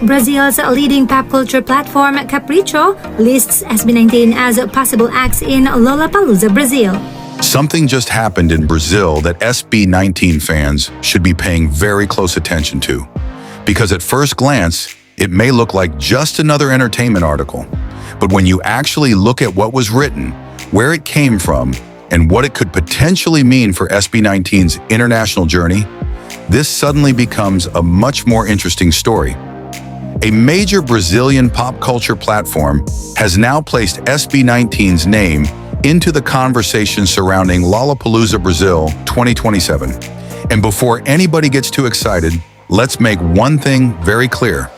Brazil's leading pop culture platform, Capricho, lists SB19 as possible acts in Lollapalooza Brazil. Something just happened in Brazil that SB19 fans should be paying very close attention to. Because at first glance, it may look like just another entertainment article. But when you actually look at what was written, where it came from, and what it could potentially mean for SB19's international journey, this suddenly becomes a much more interesting story. A major Brazilian pop culture platform has now placed SB19's name into the conversation surrounding Lollapalooza Brazil 2027. And before anybody gets too excited, let's make one thing very clear.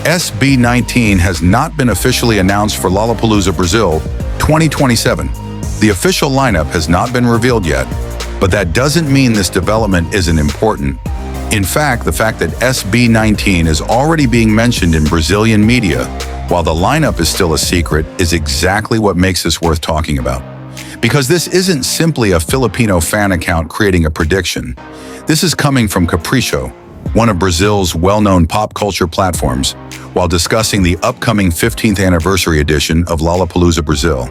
SB19 has not been officially announced for Lollapalooza Brazil 2027. The official lineup has not been revealed yet, but that doesn't mean this development isn't important. In fact, the fact that SB19 is already being mentioned in Brazilian media, while the lineup is still a secret, is exactly what makes this worth talking about. Because this isn't simply a Filipino fan account creating a prediction. This is coming from Capricho, one of Brazil's well-known pop culture platforms, while discussing the upcoming 15th anniversary edition of Lollapalooza Brazil.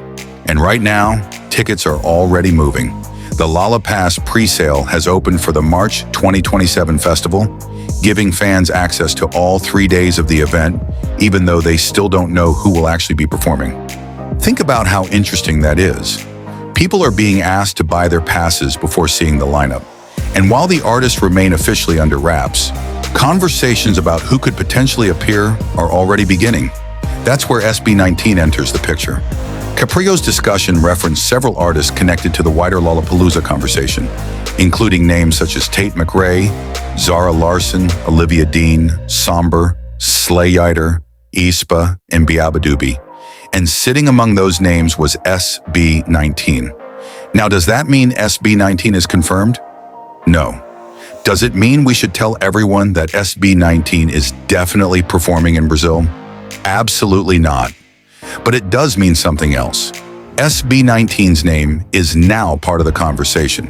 And right now, tickets are already moving. The Lollapass pre-sale has opened for the March 2027 festival, giving fans access to all 3 days of the event, even though they still don't know who will actually be performing. Think about how interesting that is. People are being asked to buy their passes before seeing the lineup. And while the artists remain officially under wraps, conversations about who could potentially appear are already beginning. That's where SB19 enters the picture. Capricho's discussion referenced several artists connected to the wider Lollapalooza conversation, including names such as Tate McRae, Zara Larsson, Olivia Dean, Somber, Slayiter, Aespa, and Biabadoobie. And sitting among those names was SB19. Now, does that mean SB19 is confirmed? No. Does it mean we should tell everyone that SB19 is definitely performing in Brazil? Absolutely not. But it does mean something else. SB19's name is now part of the conversation.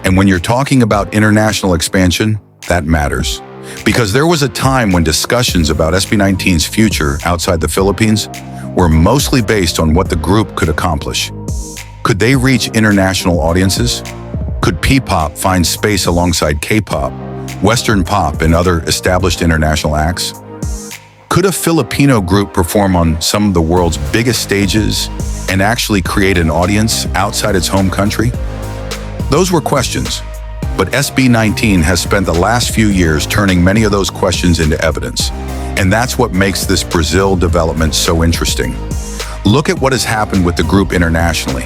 And when you're talking about international expansion, that matters. Because there was a time when discussions about SB19's future outside the Philippines were mostly based on what the group could accomplish. Could they reach international audiences? Could P-pop find space alongside K-pop, Western pop, and other established international acts? Could a Filipino group perform on some of the world's biggest stages and actually create an audience outside its home country? Those were questions, but SB19 has spent the last few years turning many of those questions into evidence. And that's what makes this Brazil development so interesting. Look at what has happened with the group internationally.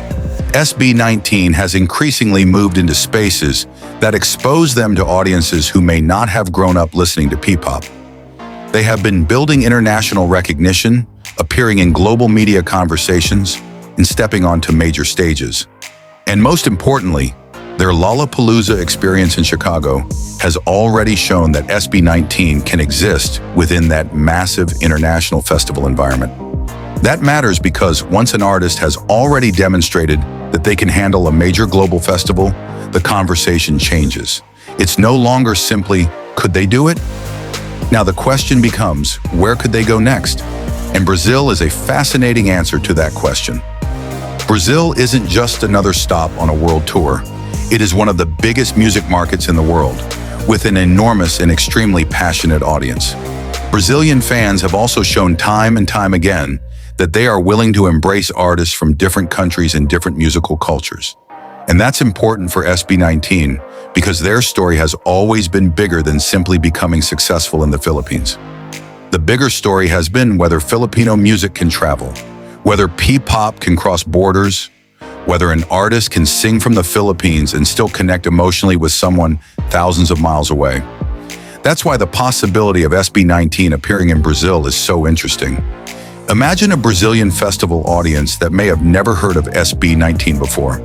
SB19 has increasingly moved into spaces that expose them to audiences who may not have grown up listening to P-pop. They have been building international recognition, appearing in global media conversations, and stepping onto major stages. And most importantly, their Lollapalooza experience in Chicago has already shown that SB19 can exist within that massive international festival environment. That matters because once an artist has already demonstrated that they can handle a major global festival, the conversation changes. It's no longer simply, could they do it? Now the question becomes, where could they go next? And Brazil is a fascinating answer to that question. Brazil isn't just another stop on a world tour. It is one of the biggest music markets in the world, with an enormous and extremely passionate audience. Brazilian fans have also shown time and time again that they are willing to embrace artists from different countries and different musical cultures. And that's important for SB19 because their story has always been bigger than simply becoming successful in the Philippines. The bigger story has been whether Filipino music can travel, whether P-pop can cross borders, whether an artist can sing from the Philippines and still connect emotionally with someone thousands of miles away. That's why the possibility of SB19 appearing in Brazil is so interesting. Imagine a Brazilian festival audience that may have never heard of SB19 before.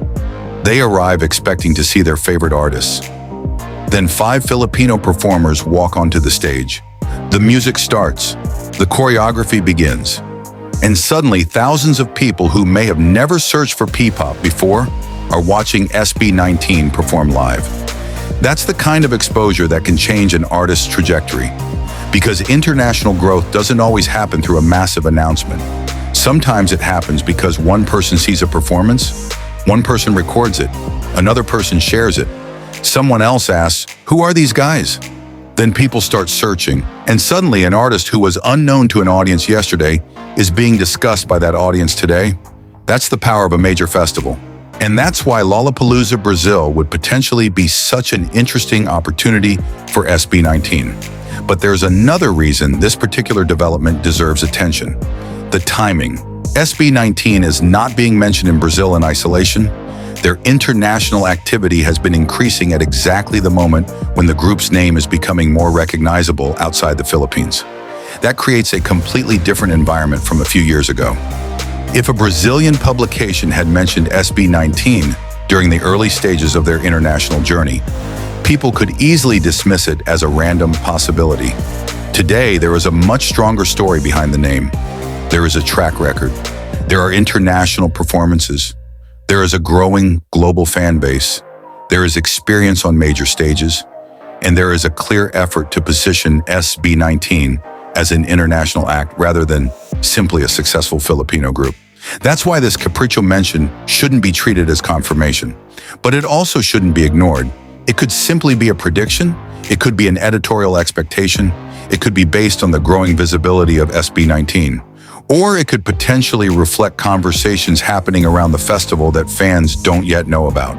They arrive expecting to see their favorite artists. Then 5 Filipino performers walk onto the stage. The music starts, the choreography begins, and suddenly thousands of people who may have never searched for P-pop before are watching SB19 perform live. That's the kind of exposure that can change an artist's trajectory. Because international growth doesn't always happen through a massive announcement. Sometimes it happens because one person sees a performance, one person records it, another person shares it, someone else asks, "Who are these guys?" Then people start searching, and suddenly an artist who was unknown to an audience yesterday is being discussed by that audience today. That's the power of a major festival. And that's why Lollapalooza Brazil would potentially be such an interesting opportunity for SB19. But there's another reason this particular development deserves attention: the timing. SB19 is not being mentioned in Brazil in isolation. Their international activity has been increasing at exactly the moment when the group's name is becoming more recognizable outside the Philippines. That creates a completely different environment from a few years ago. If a Brazilian publication had mentioned SB19 during the early stages of their international journey, people could easily dismiss it as a random possibility. Today, there is a much stronger story behind the name. There is a track record. There are international performances. There is a growing global fan base. There is experience on major stages. And there is a clear effort to position SB19 as an international act rather than simply a successful Filipino group. That's why this Capricho mention shouldn't be treated as confirmation. But it also shouldn't be ignored. It could simply be a prediction. It could be an editorial expectation. It could be based on the growing visibility of SB19. Or it could potentially reflect conversations happening around the festival that fans don't yet know about.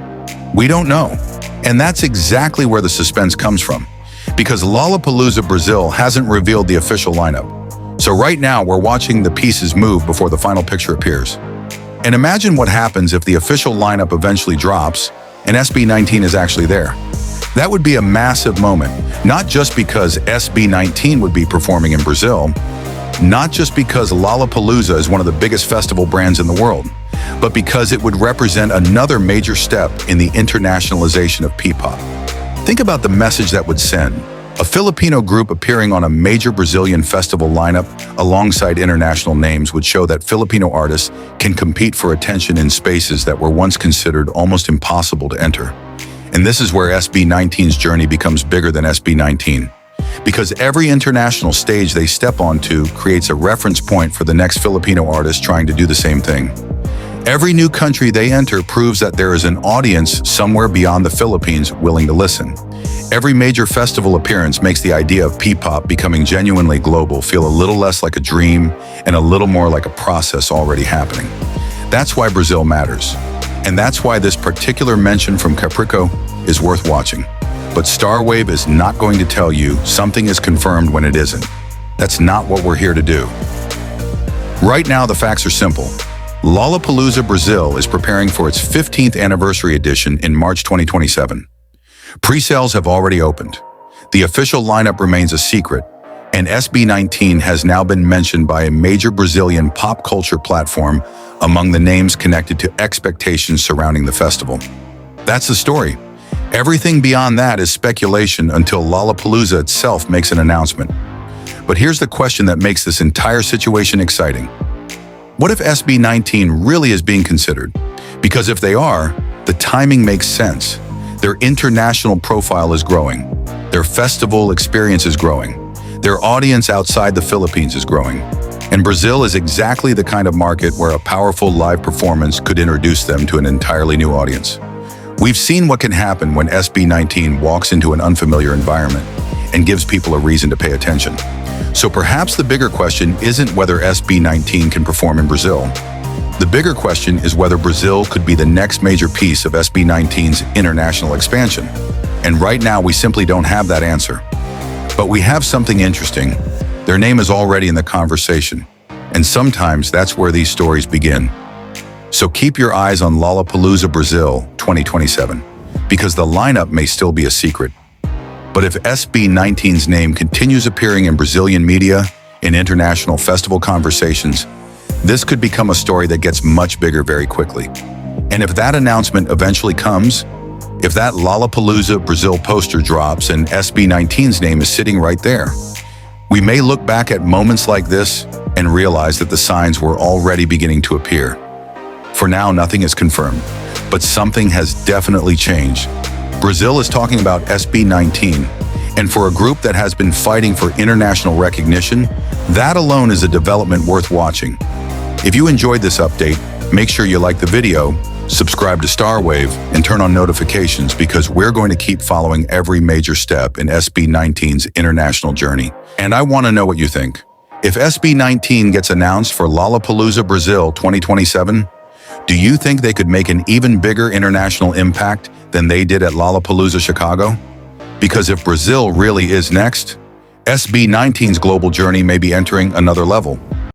We don't know. And that's exactly where the suspense comes from. Because Lollapalooza Brazil hasn't revealed the official lineup. So right now, we're watching the pieces move before the final picture appears. And imagine what happens if the official lineup eventually drops and SB19 is actually there. That would be a massive moment, not just because SB19 would be performing in Brazil, not just because Lollapalooza is one of the biggest festival brands in the world, but because it would represent another major step in the internationalization of P-pop. Think about the message that would send. A Filipino group appearing on a major Brazilian festival lineup alongside international names would show that Filipino artists can compete for attention in spaces that were once considered almost impossible to enter. And this is where SB19's journey becomes bigger than SB19. Because every international stage they step onto creates a reference point for the next Filipino artist trying to do the same thing. Every new country they enter proves that there is an audience somewhere beyond the Philippines willing to listen. Every major festival appearance makes the idea of P-pop becoming genuinely global feel a little less like a dream and a little more like a process already happening. That's why Brazil matters. And that's why this particular mention from Capricho is worth watching. But StarWave is not going to tell you something is confirmed when it isn't. That's not what we're here to do. Right now, the facts are simple. Lollapalooza Brazil is preparing for its 15th anniversary edition in March 2027. Pre-sales have already opened. The official lineup remains a secret, and SB19 has now been mentioned by a major Brazilian pop culture platform among the names connected to expectations surrounding the festival. That's the story. Everything beyond that is speculation until Lollapalooza itself makes an announcement. But here's the question that makes this entire situation exciting. What if SB19 really is being considered? Because if they are, the timing makes sense. Their international profile is growing. Their festival experience is growing. Their audience outside the Philippines is growing. And Brazil is exactly the kind of market where a powerful live performance could introduce them to an entirely new audience. We've seen what can happen when SB19 walks into an unfamiliar environment and gives people a reason to pay attention. So perhaps the bigger question isn't whether SB19 can perform in Brazil. The bigger question is whether Brazil could be the next major piece of SB19's international expansion. And right now, we simply don't have that answer. But we have something interesting. Their name is already in the conversation. And sometimes that's where these stories begin. So keep your eyes on Lollapalooza Brazil 2027, because the lineup may still be a secret. But if SB19's name continues appearing in Brazilian media, in international festival conversations, this could become a story that gets much bigger very quickly. And if that announcement eventually comes, if that Lollapalooza Brazil poster drops and SB19's name is sitting right there, we may look back at moments like this and realize that the signs were already beginning to appear. For now, nothing is confirmed, but something has definitely changed. Brazil is talking about SB19, And for a group that has been fighting for international recognition, that alone is a development worth watching. If you enjoyed this update, make sure you like the video, subscribe to StarWave, and turn on notifications because we're going to keep following every major step in SB19's international journey. And I want to know what you think. If SB19 gets announced for Lollapalooza Brazil 2027, do you think they could make an even bigger international impact than they did at Lollapalooza Chicago? Because if Brazil really is next, SB19's global journey may be entering another level.